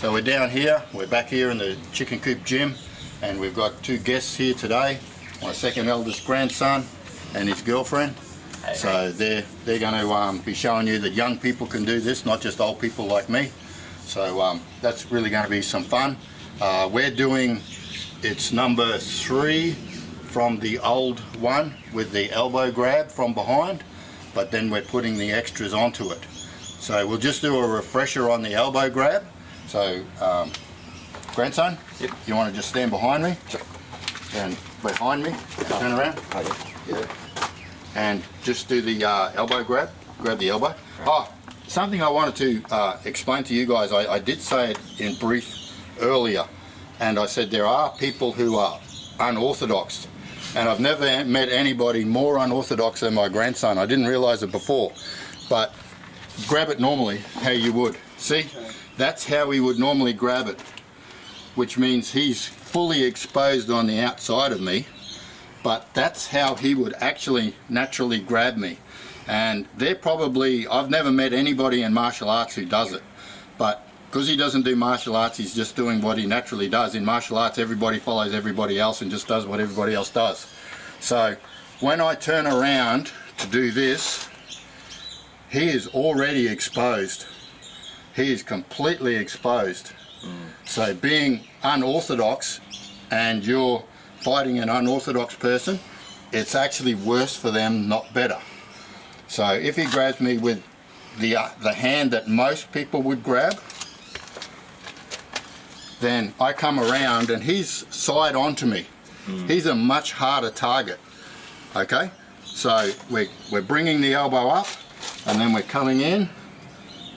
So we're down here, we're back here in the chicken coop gym, and we've got two guests here today, my second eldest grandson and his girlfriend. So they're going to be showing you that young people can do this, not just old people like me. So that's really going to be some fun. We're doing, it's number 3 from the old one with the elbow grab from behind, but then we're putting the extras onto it. So we'll just do a refresher on the elbow grab. So grandson, yep. You want to just stand behind me? Sure. And behind me, turn around. Yeah. And just do the elbow grab, grab the elbow. Oh, something I wanted to explain to you guys, I did say it in brief earlier, and I said there are people who are unorthodox, and I've never met anybody more unorthodox than my grandson. I didn't realize it before, but grab it normally how you would. See, that's how he would normally grab it, which means he's fully exposed on the outside of me. But that's how he would actually naturally grab me. And they're probably, I've never met anybody in martial arts who does it. But because he doesn't do martial arts, he's just doing what he naturally does. In martial arts, everybody follows everybody else and just does what everybody else does. So when I turn around to do this, he is already exposed. He is completely exposed. So being unorthodox and you're fighting an unorthodox person, it's actually worse for them, not better. So if he grabs me with the hand that most people would grab, then I come around and he's side onto me. He's a much harder target. Okay, so we're bringing the elbow up, and then we're coming in,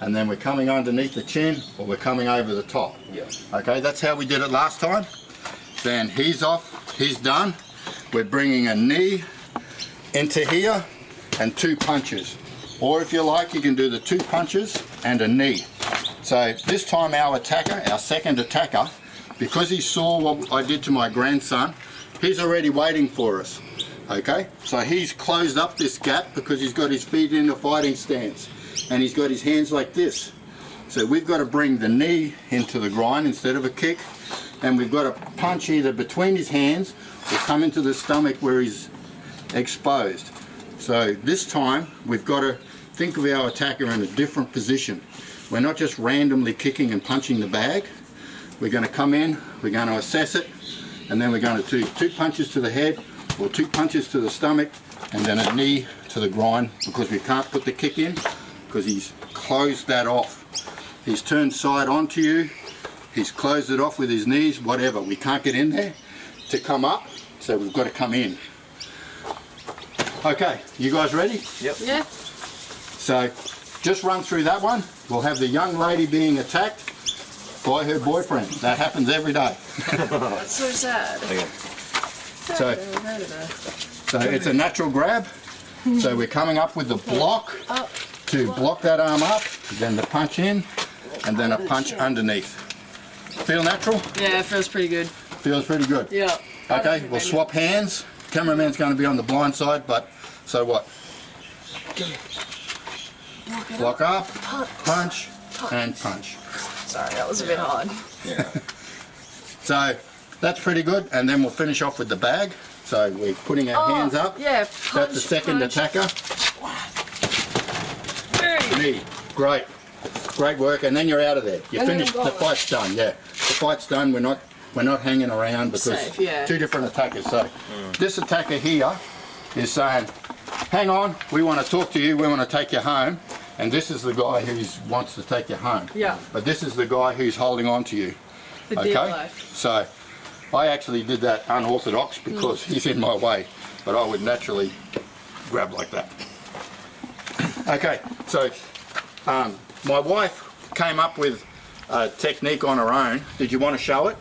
and then we're coming underneath the chin, or we're coming over the top. Yeah. Okay, that's how we did it last time. Then he's off, he's done. We're bringing a knee into here and 2 punches. Or if you like, you can do the 2 punches and a knee. So this time our attacker, our second attacker, because he saw what I did to my grandson, he's already waiting for us. Okay, so he's closed up this gap because he's got his feet in the fighting stance and he's got his hands like this. So we've got to bring the knee into the grind instead of a kick. And we've got to punch either between his hands or come into the stomach where he's exposed. So this time we've got to think of our attacker in a different position. We're not just randomly kicking and punching the bag. We're going to come in, we're going to assess it, and then we're going to do 2 punches to the head or 2 punches to the stomach and then a knee to the groin, because we can't put the kick in because he's closed that off. He's turned side onto you. He's closed it off with his knees, whatever. We can't get in there to come up, so we've got to come in. Okay, you guys ready? Yep. Yeah. So just run through that one. We'll have the young lady being attacked by her boyfriend. That happens every day. That's so sad. Okay. So it's a natural grab. So we're coming up with the block to block that arm up, then the punch in, and then a punch underneath. Feel natural? Yeah, it feels pretty good. Feels pretty good. Yeah. Okay, we'll swap hands. Cameraman's going to be on the blind side, but so what? Block up, punch, and punch. Sorry, that was a bit hard. Yeah. So that's pretty good, and then we'll finish off with the bag. So we're putting our hands up. Yeah, That's punch, the second punch. attacker. Hey. Knee. Great. Great work, and then you're out of there. You And then finished. I'm The gone. fight's done. Yeah, the fight's done. We're not hanging around because Safe, yeah. 2 different attackers. So this attacker here is saying, "Hang on, we want to talk to you. We want to take you home." And this is the guy who wants to take you home. Yeah. But this is the guy who's holding on to you. The deep life. So I actually did that unorthodox because he's in my way, but I would naturally grab like that. Okay, so my wife came up with a technique on her own. Did you want to show it?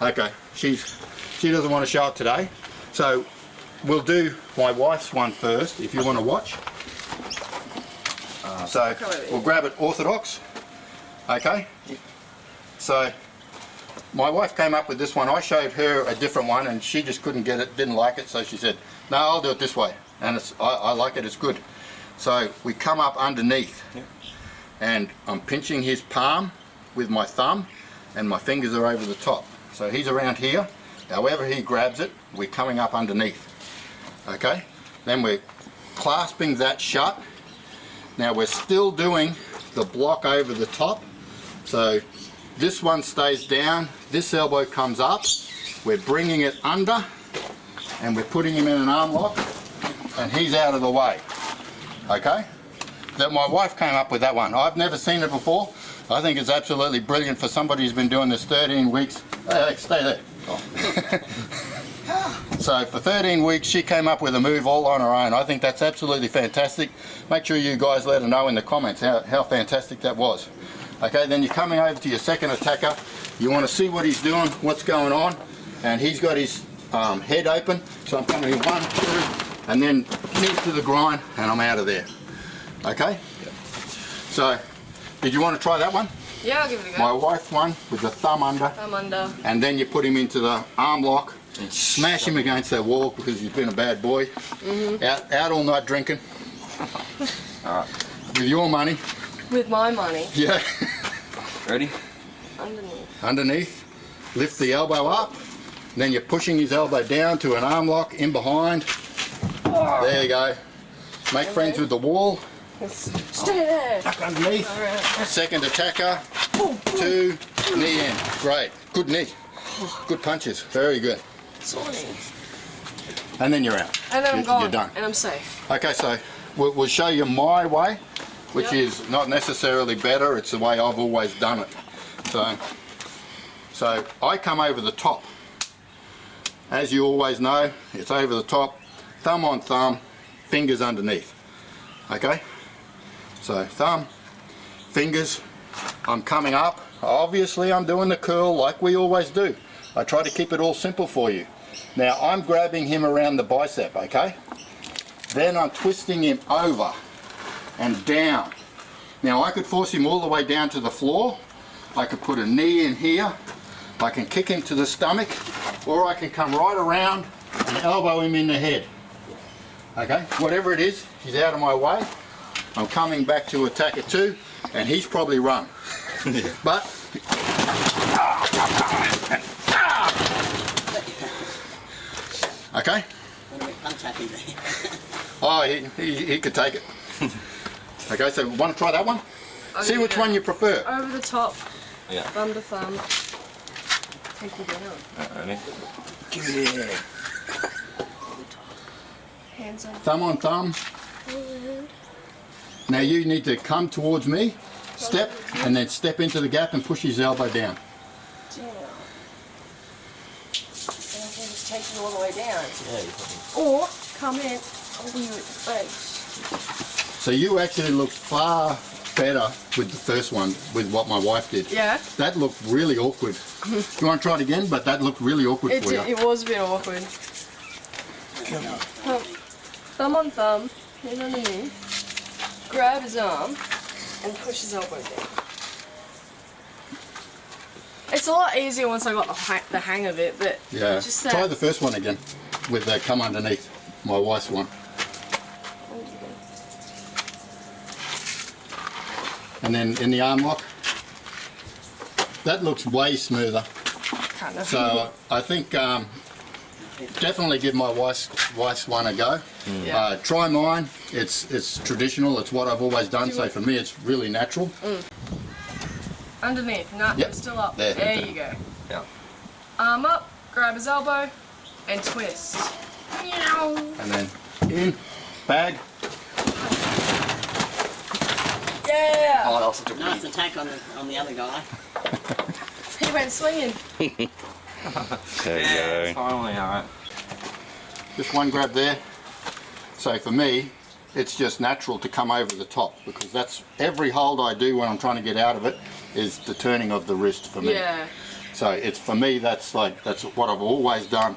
Okay, she doesn't want to show it today, so we'll do my wife's one first if you want to watch. So we'll grab it orthodox. Okay, so my wife came up with this one. I showed her a different one and she just couldn't get it, didn't like it, so she said, "No, I'll do it this way." And I like it, it's good. So we come up underneath and I'm pinching his palm with my thumb and my fingers are over the top. So he's around here. However he grabs it, we're coming up underneath. Okay? Then we're clasping that shut. Now we're still doing the block over the top. So this one stays down, this elbow comes up, we're bringing it under, and we're putting him in an arm lock, and he's out of the way. Okay? That my wife came up with that one. I've never seen it before. I think it's absolutely brilliant for somebody who's been doing this 13 weeks. Hey, stay there. So for 13 weeks she came up with a move all on her own. I think that's absolutely fantastic. Make sure you guys let her know in the comments how fantastic that was. Okay, then you're coming over to your second attacker. You want to see what he's doing, what's going on, and he's got his head open. So I'm coming in 1, 2, and then knees to the groin, and I'm out of there. Okay? Yep. So, did you want to try that one? Yeah, I'll give it a go. My wife one with the thumb under. Thumb under. And then you put him into the arm lock, smash him against that wall because he's been a bad boy. Out all night drinking. With your money. With my money. Yeah. Ready? Underneath. Underneath. Lift the elbow up. Then you're pushing his elbow down to an arm lock in behind. There you go. Make friends with the wall. Stay there. Duck underneath. Alright. Second attacker. 2, knee in. Great. Good knee. Good punches. Very good. Sorry. And then you're out. And then I'm gone. You're done. And I'm safe. Okay, so we'll show you my way, which is not necessarily better. It's the way I've always done it. So I come over the top. As you always know, it's over the top, thumb on thumb, fingers underneath. Okay? So thumb, fingers, I'm coming up. Obviously I'm doing the curl like we always do. I try to keep it all simple for you. Now I'm grabbing him around the bicep, okay? Then I'm twisting him over and down. Now I could force him all the way down to the floor. I could put a knee in here. I can kick him to the stomach, or I can come right around and elbow him in the head. Okay, whatever it is, he's out of my way. I'm coming back to attacker 2, and he's probably run. But okay. Oh, he could take it. Okay, so want to try that one? See which one you prefer. Over the top. Yeah. Thumb to thumb. Take you down. Ready? Yeah. Hands up. Thumb on thumb. Now you need to come towards me, step, and then step into the gap and push his elbow down. Down. And I can just take you all the way down. Yeah. Or come in, I'll be with the face. So you actually look far better with the first one, with what my wife did. Yeah? That looked really awkward. You want to try it again? But that looked really awkward for you. It was a bit awkward. Thumb on thumb, hand underneath. Grab his arm and push his elbow down. It's a lot easier once I got the hang of it, but Yeah. just Try the first one again with the come underneath, my wife's one. And then in the arm lock, that looks way smoother. kind of. So I think definitely give my wife's one a go. Yeah. Try mine. It's traditional. It's what I've always done. So for me, it's really natural. Underneath, no, Yep. still up. There. There you go. Yeah. Arm up, grab his elbow, and twist. Meow. And then in, bag. Yeah! Oh, that was such a Nice attack on the other guy. He went swinging. There you go. Finally, alright. Just one grab there. So for me, it's just natural to come over the top because that's every hold I do when I'm trying to get out of it is the turning of the wrist for me. Yeah. So it's for me that's what I've always done.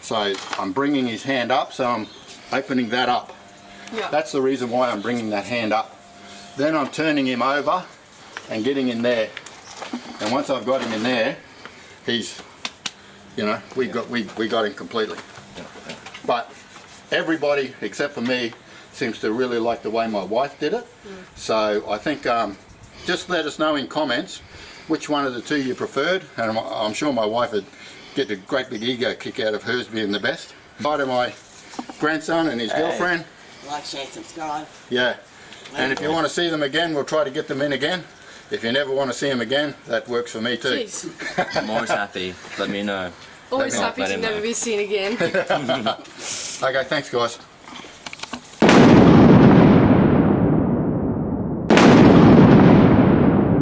So I'm bringing his hand up, so I'm opening that up. Yeah. That's the reason why I'm bringing that hand up. Then I'm turning him over and getting in there. And once I've got him in there, he's, you know, we got him completely. But everybody except for me seems to really like the way my wife did it. So I think just let us know in comments which one of the two you preferred, and I'm sure my wife would get a great big ego kick out of hers being the best. Bye to my grandson and his girlfriend. Like, share, subscribe. Yeah. And if you want to see them again, we'll try to get them in again. If you never want to see them again, that works for me too. Jeez. I'm always happy. Let me know. Always Let me know. happy Let to him never know. be seen again. Okay, thanks guys.